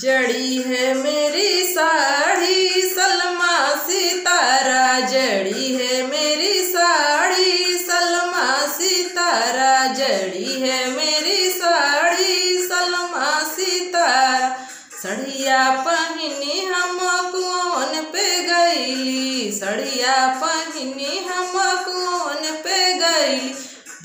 जड़ी है मेरी साड़ी सलमा सितारा, जड़ी है मेरी साड़ी सलमा सितारा, जड़ी है मेरी साड़ी सलमा सितारा। सड़िया पहिनी हम कौन पे गईली, सड़िया पहिनी हम कौन पे गईली।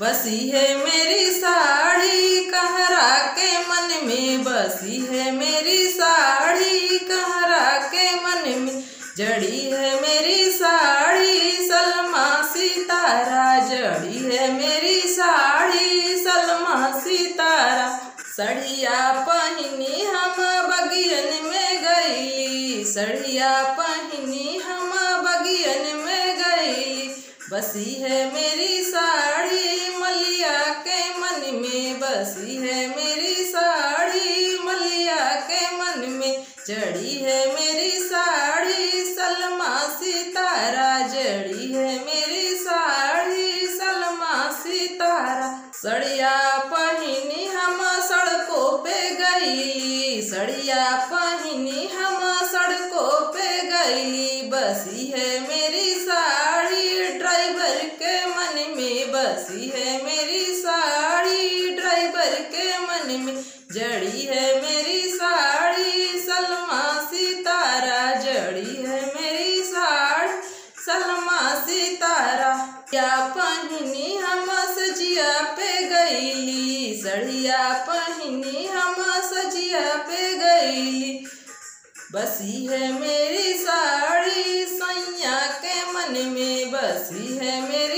बसी है मेरी साड़ी कहरा के मन में, बसी है मेरी साड़ी कहरा के मन में। जड़ी है मेरी साड़ी सलमा सितारा, जड़ी है मेरी साड़ी सलमा सितारा। सड़िया पहिनी हम बगियन में गईली, सड़िया पहिनी हम बगियन में गईली। बसी है मेरी साड़ी मलिया के मन में, बसी है मेरी साड़ी मलिया के मन में। जड़ी है मेरी साड़ी सलमा सितारा, जड़ी है मेरी साड़ी सलमा सितारा। सड़िया पहिनी हम सड़कों पे गईली, सड़िया पहिनी हम सड़कों पे गईली। बसी है मेरी साड़ी ड्राइवर के मन में, बसी है मेरी साड़ी ड्राइवर के मन में। जड़ी है मेरी साड़ी सलमा सितारा, जड़ी है मेरी साड़ी सलमा सितारा। या पहिनी हम सजिया पे गईली, सड़िया पहिनी हम सजिया पे गईली। बसी है मेरी साड़ी सैया के मन में, बसी है मेरी